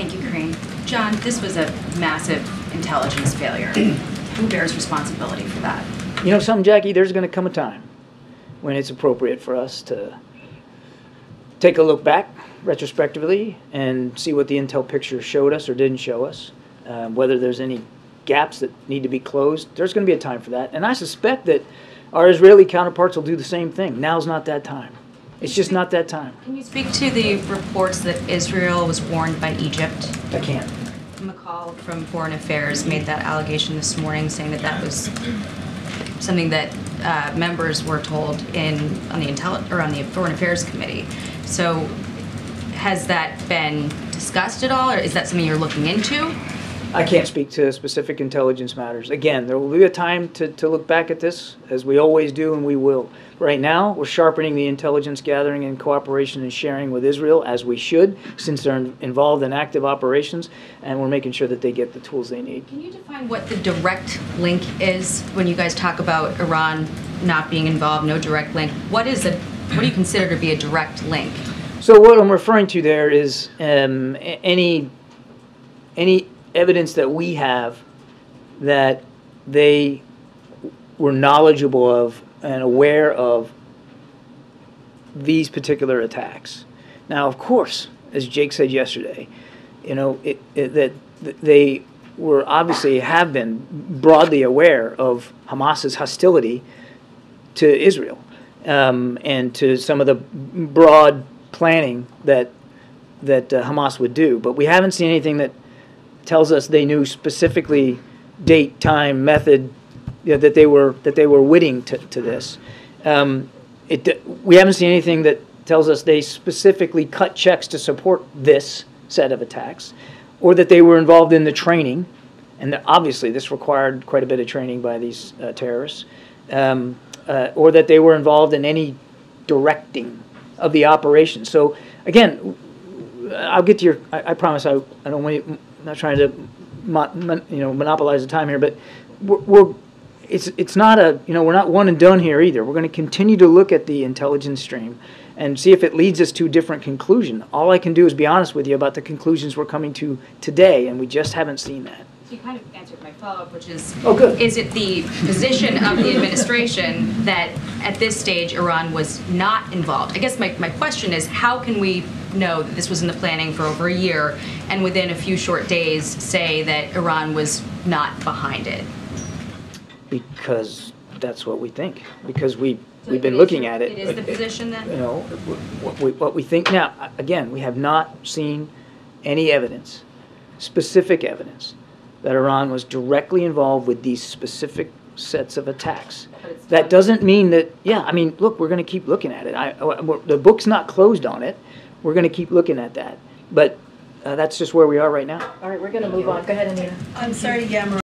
Thank you, Corinne. John, this was a massive intelligence failure. Who bears responsibility for that? You know something, Jackie? There's going to come a time when it's appropriate for us to take a look back retrospectively and see what the intel picture showed us or didn't show us, whether there's any gaps that need to be closed. There's going to be a time for that. And I suspect that our Israeli counterparts will do the same thing. Now's not that time. It's just not that time. Can you speak to the reports that Israel was warned by Egypt? I can't. McCall from Foreign Affairs made that allegation this morning, saying that that was something that members were told on the Foreign Affairs Committee. So, has that been discussed at all, or is that something you're looking into? I can't speak to specific intelligence matters. Again, there will be a time to look back at this, as we always do, and we will. Right now, we're sharpening the intelligence gathering and cooperation and sharing with Israel, as we should, since they're involved in active operations, and we're making sure that they get the tools they need. Can you define what the direct link is when you guys talk about Iran not being involved, no direct link? What do you consider to be a direct link? So what I'm referring to there is any evidence that we have that they were knowledgeable of and aware of these particular attacks. Now, of course, as Jake said yesterday, you know, that they were obviously have been broadly aware of Hamas's hostility to Israel and to some of the broad planning that Hamas would do. But we haven't seen anything that tells us they knew specifically date, time, method, you know, that they were witting to this. We haven't seen anything that tells us they specifically cut checks to support this set of attacks, or that they were involved in the training, and obviously this required quite a bit of training by these terrorists, or that they were involved in any directing of the operation. So again, I'll get to your. I promise I don't want you. I'm not trying to, monopolize the time here, but it's not we're not one and done here either. We're going to continue to look at the intelligence stream and see if it leads us to a different conclusion. All I can do is be honest with you about the conclusions we're coming to today, and we just haven't seen that. So you kind of answered my follow-up, which is, is it the position of the administration that at this stage Iran was not involved? I guess my question is, how can we know that this was in the planning for over a year and within a few short days say that Iran was not behind it? Because that's what we think. Because we've been looking at it. It is the position then? You know, what we think now. Again, we have not seen any evidence, specific evidence, that Iran was directly involved with these specific sets of attacks. That doesn't mean that. Yeah, I mean, look, we're going to keep looking at it. The book's not closed on it. We're going to keep looking at that. But that's just where we are right now. All right, we're going to move on. Go ahead, Anita. I'm sorry, Yammer.